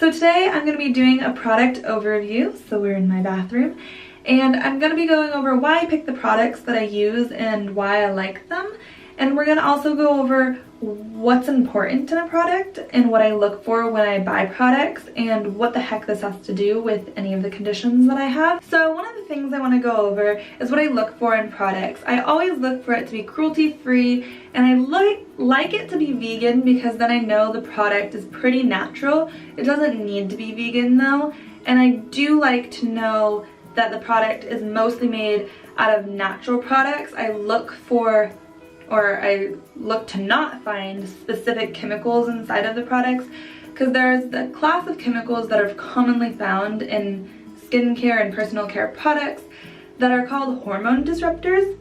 So today I'm going to be doing a product overview. So we're in my bathroom and I'm going to be going over why I pick the products that I use and why I like them. And we're going to also go over what's important in a product and what I look for when I buy products and what the heck this has to do with any of the conditions that I have. So one of the things I want to go over is what I look for in products. I always look for it to be cruelty-free, and I like it to be vegan because then I know the product is pretty natural. It doesn't need to be vegan though, and I do like to know that the product is mostly made out of natural products. I look to not find specific chemicals inside of the products, because there's the class of chemicals that are commonly found in skincare and personal care products that are called hormone disruptors,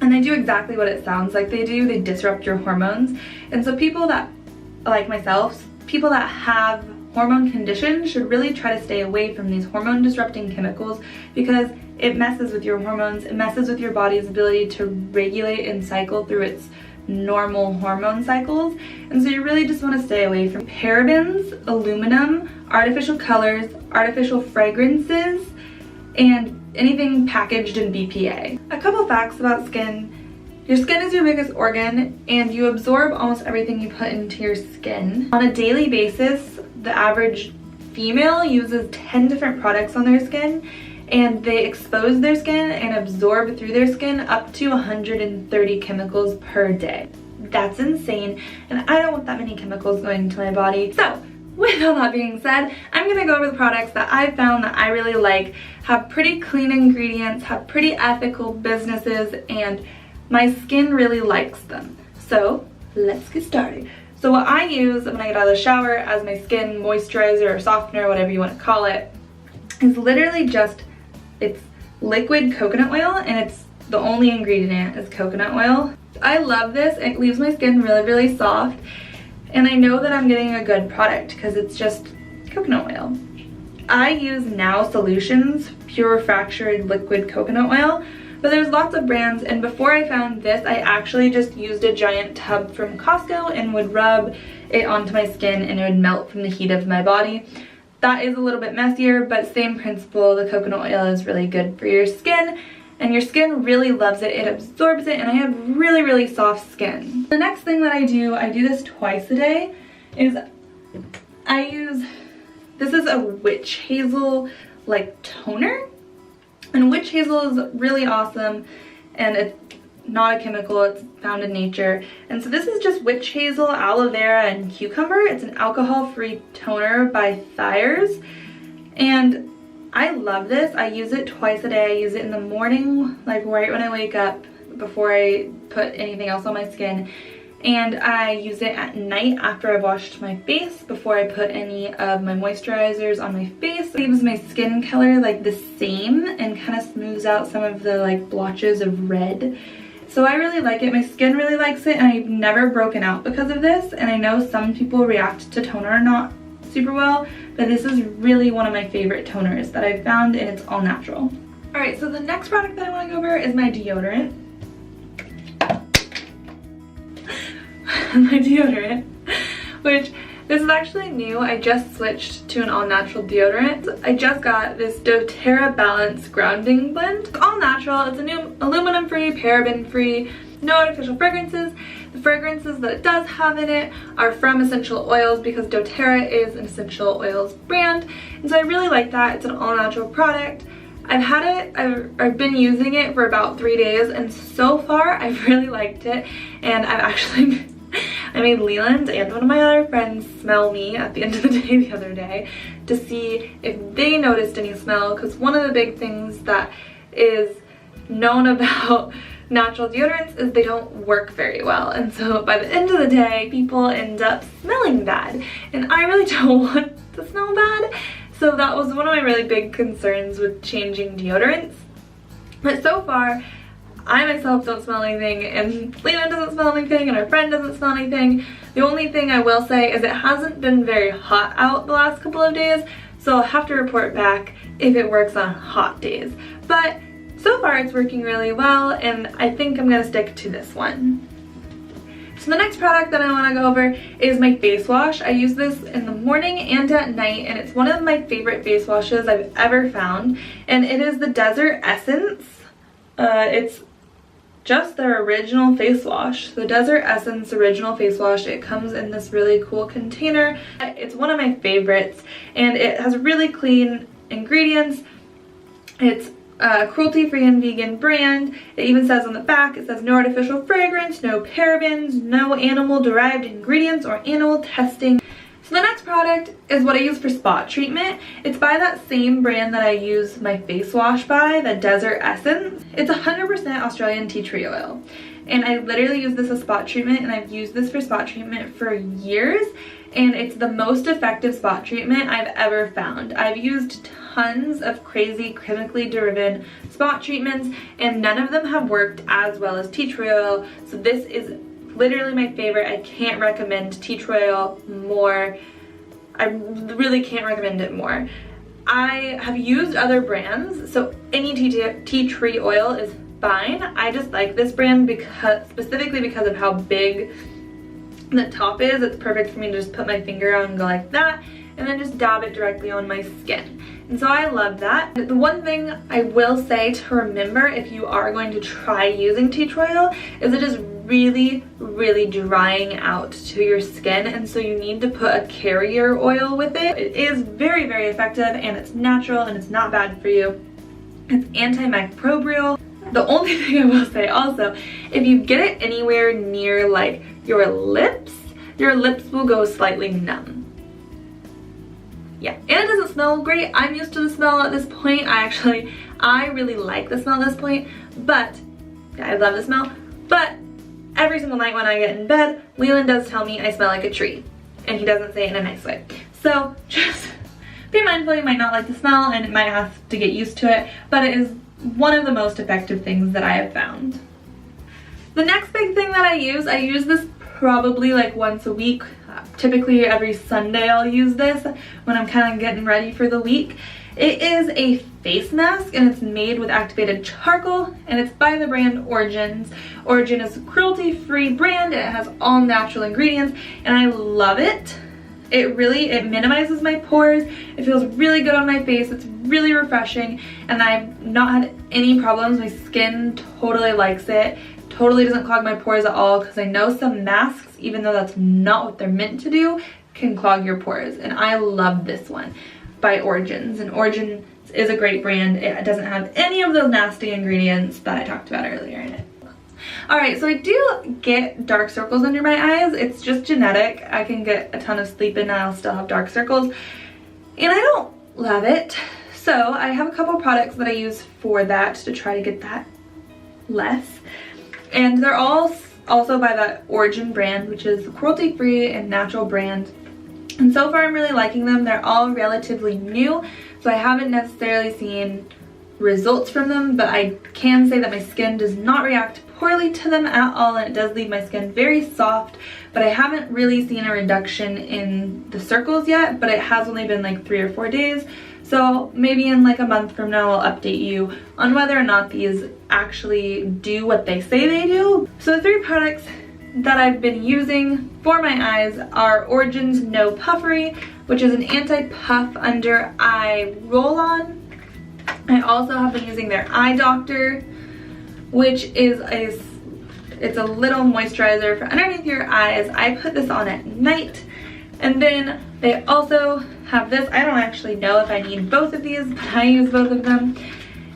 and they do exactly what it sounds like they do. They disrupt your hormones. And so people that, like myself, people that have hormone conditions should really try to stay away from these hormone disrupting chemicals, because it messes with your hormones, it messes with your body's ability to regulate and cycle through its normal hormone cycles. And so you really just want to stay away from parabens, aluminum, artificial colors, artificial fragrances, and anything packaged in BPA. A couple facts about skin. Your skin is your biggest organ, and you absorb almost everything you put into your skin. On a daily basis, the average female uses 10 different products on their skin, and they expose their skin and absorb through their skin up to 130 chemicals per day. That's insane, and I don't want that many chemicals going into my body. So with all that being said, I'm gonna go over the products that I've found that I really like, have pretty clean ingredients, have pretty ethical businesses, and my skin really likes them. So let's get started. So what I use when I get out of the shower as my skin moisturizer or softener, whatever you want to call it, is literally just, it's liquid coconut oil, and it's the only ingredient is coconut oil. I love this. It leaves my skin really soft, and I know that I'm getting a good product because it's just coconut oil. I use Now Solutions Pure Fractured Liquid Coconut Oil, but there's lots of brands, and before I found this, I actually just used a giant tub from Costco and would rub it onto my skin, and it would melt from the heat of my body. That is a little bit messier, but same principle. The coconut oil is really good for your skin, and your skin really loves it. It absorbs it, and I have really soft skin. The next thing that I do this twice a day, is I use, this is a witch hazel like toner. And witch hazel is really awesome, and it's not a chemical, it's found in nature. And so this is just witch hazel, aloe vera, and cucumber. It's an alcohol-free toner by Thayers, and I love this. I use it twice a day. I use it in the morning, like right when I wake up, before I put anything else on my skin. And I use it at night after I've washed my face, before I put any of my moisturizers on my face. It leaves my skin color like the same and kind of smooths out some of the like blotches of red. So I really like it. My skin really likes it, and I've never broken out because of this. And I know some people react to toner not super well, but this is really one of my favorite toners that I've found, and it's all natural. Alright, so the next product that I want to go over is my deodorant. My deodorant, which this is actually new. I just switched to an all-natural deodorant. I just got this Doterra Balance Grounding Blend. It's all natural. It's a new aluminum-free, paraben-free, no artificial fragrances. The fragrances that it does have in it are from essential oils, because Doterra is an essential oils brand, and so I really like that. It's an all-natural product. I've had it, I've been using it for about 3 days, and so far I've really liked it, and I made Leland and one of my other friends smell me at the end of the day the other day to see if they noticed any smell, because one of the big things that is known about natural deodorants is they don't work very well, and so by the end of the day people end up smelling bad, and I really don't want to smell bad. So that was one of my really big concerns with changing deodorants. But so far, I myself don't smell anything, and Lena doesn't smell anything, and our friend doesn't smell anything. The only thing I will say is it hasn't been very hot out the last couple of days, so I'll have to report back if it works on hot days. But so far it's working really well, and I think I'm gonna stick to this one. So the next product that I want to go over is my face wash. I use this in the morning and at night, and it's one of my favorite face washes I've ever found, and it is the Desert Essence. It's just their original face wash, the Desert Essence original face wash. It comes in this really cool container. It's one of my favorites, and it has really clean ingredients. It's a cruelty-free and vegan brand. It even says on the back, it says no artificial fragrance, no parabens, no animal-derived ingredients or animal testing. So the next product is what I use for spot treatment. It's by that same brand that I use my face wash by, the Desert Essence. It's 100% Australian tea tree oil. And I literally use this as spot treatment, and I've used this for spot treatment for years. And it's the most effective spot treatment I've ever found. I've used tons of crazy chemically driven spot treatments, and none of them have worked as well as tea tree oil. So this is literally my favorite. I can't recommend tea tree oil more. I really can't recommend it more. I have used other brands, so any tea tree oil is fine. I just like this brand specifically because of how big the top is. It's perfect for me to just put my finger on and go like that, and then just dab it directly on my skin. And so I love that. The one thing I will say to remember if you are going to try using tea tree oil is it is really drying out to your skin, and so you need to put a carrier oil with it. It is very effective, and it's natural, and it's not bad for you. It's antimicrobial. The only thing I will say also, if you get it anywhere near like your lips will go slightly numb. Yeah, and it doesn't smell great. I'm used to the smell at this point. I really like the smell at this point, but yeah, I love the smell. But every single night when I get in bed, Leland does tell me I smell like a tree, and he doesn't say it in a nice way. So just be mindful. You might not like the smell, and it might have to get used to it, but it is one of the most effective things that I have found. The next big thing that I use this probably like once a week. Typically every Sunday I'll use this when I'm kind of getting ready for the week. It is a face mask, and it's made with activated charcoal, and it's by the brand Origins. Origin is a cruelty-free brand, and it has all natural ingredients, and I love it. It minimizes my pores. It feels really good on my face. It's really refreshing, and I've not had any problems. My skin totally likes it. Totally doesn't clog my pores at all, because I know some masks, even though that's not what they're meant to do, can clog your pores, and I love this one by Origins. And Origins is a great brand. It doesn't have any of those nasty ingredients that I talked about earlier in it. Alright, so I do get dark circles under my eyes. It's just genetic. I can get a ton of sleep and I'll still have dark circles, and I don't love it. So I have a couple products that I use for that to try to get that less. And they're all also by that Origin brand, which is a cruelty-free and natural brand. And so far I'm really liking them. They're all relatively new, so I haven't necessarily seen results from them, but I can say that my skin does not react poorly to them at all, and it does leave my skin very soft. But I haven't really seen a reduction in the circles yet, but it has only been like 3 or 4 days. So maybe in like a month from now I'll update you on whether or not these actually do what they say they do. So the 3 products that I've been using for my eyes are Origin's No Puffery, which is an anti-puff under eye roll-on. I also have been using their Eye Doctor, which is it's a little moisturizer for underneath your eyes. I put this on at night. And then they also have this. I don't actually know if I need both of these, but I use both of them.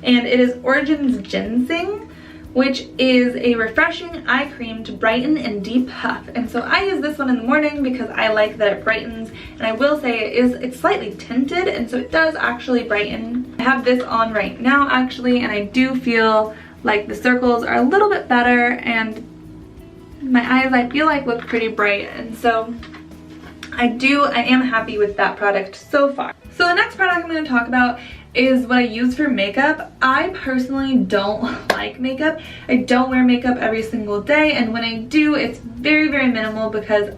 And it is Origin's Ginzing, which is a refreshing eye cream to brighten and depuff. And so I use this one in the morning because I like that it brightens. And I will say it's slightly tinted, and so it does actually brighten. I have this on right now actually, and I do feel like the circles are a little bit better, and my eyes I feel like look pretty bright. And so I am happy with that product so far. So the next product I'm going to talk about is what I use for makeup. I personally don't like makeup. I don't wear makeup every single day, and when I do, it's very minimal because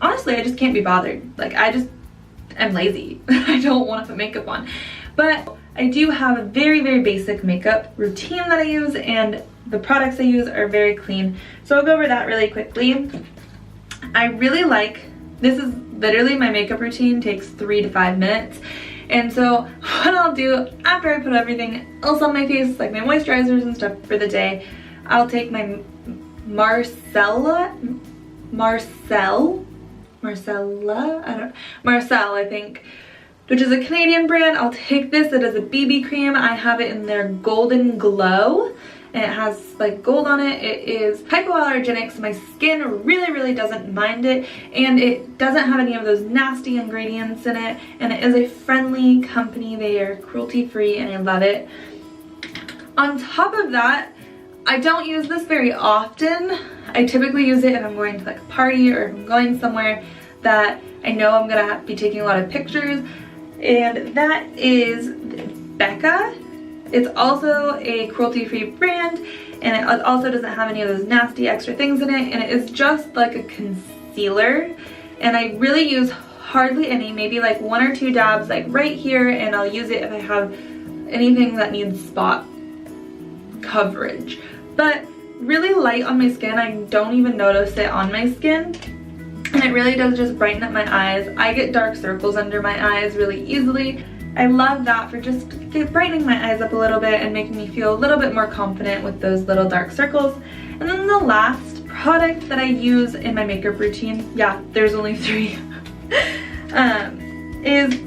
honestly, I just can't be bothered. Like, I'm lazy. I don't want to put makeup on. But I do have a very, very basic makeup routine that I use, and the products I use are very clean. So I'll go over that really quickly. I really like, this is literally my makeup routine, takes 3 to 5 minutes. And so what I'll do after I put everything else on my face, like my moisturizers and stuff for the day, I'll take my Marcelle, I think, which is a Canadian brand. I'll take this. It is a BB cream. I have it in their Golden Glow, and it has like gold on it. It is hypoallergenic, so my skin really doesn't mind it, and it doesn't have any of those nasty ingredients in it, and it is a friendly company. They are cruelty free, and I love it. On top of that, I don't use this very often. I typically use it if I'm going to like a party or if I'm going somewhere that I know I'm gonna be taking a lot of pictures, and that is Becca. It's also a cruelty-free brand, and it also doesn't have any of those nasty extra things in it, and it is just like a concealer, and I really use hardly any, maybe like 1 or 2 dabs like right here, and I'll use it if I have anything that needs spot coverage. But really light on my skin. I don't even notice it on my skin, and it really does just brighten up my eyes. I get dark circles under my eyes really easily. I love that for just brightening my eyes up a little bit and making me feel a little bit more confident with those little dark circles. And then the last product that I use in my makeup routine, yeah, there's only 3, is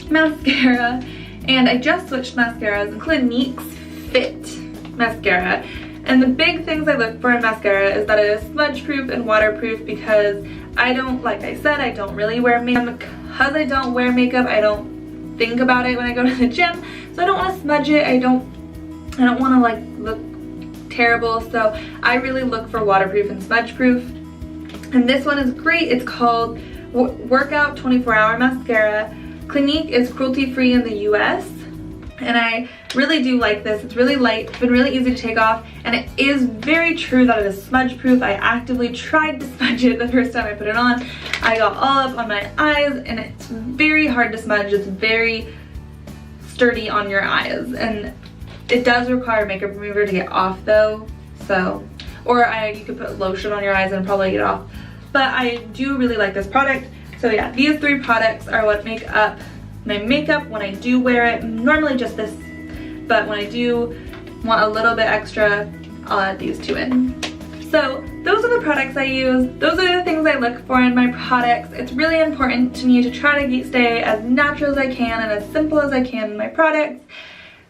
mascara. And I just switched mascaras, and Clinique's Fit mascara. And the big things I look for in mascara is that it is smudge proof and waterproof, because I don't, like I said, I don't really wear makeup. Because I don't wear makeup, I don't think about it when I go to the gym, so I don't want to smudge it. I don't want to like look terrible, so I really look for waterproof and smudge proof. And this one is great. It's called Workout 24-Hour Mascara. Clinique is cruelty free in the US, and I really do like this. It's really light, it's been really easy to take off, and it is very true that it is smudge proof. I actively tried to smudge it the first time I put it on. I got all up on my eyes, and it's very hard to smudge. It's very sturdy on your eyes, and it does require makeup remover to get off though, so, or you could put lotion on your eyes and probably get off. But I do really like this product. So yeah, these 3 products are what make up my makeup when I do wear it. Normally just this, but when I do want a little bit extra, I'll add these 2 in. So those are the products I use. Those are the things I look for in my products. It's really important to me to try to stay as natural as I can and as simple as I can in my products,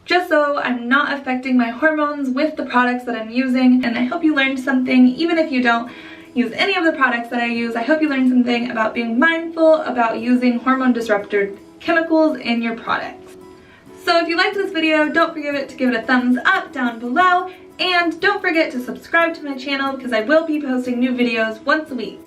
just so I'm not affecting my hormones with the products that I'm using. And I hope you learned something, even if you don't use any of the products that I use. I hope you learned something about being mindful about using hormone disruptor chemicals in your products. So if you liked this video, don't forget to give it a thumbs up down below, and don't forget to subscribe to my channel, because I will be posting new videos once a week.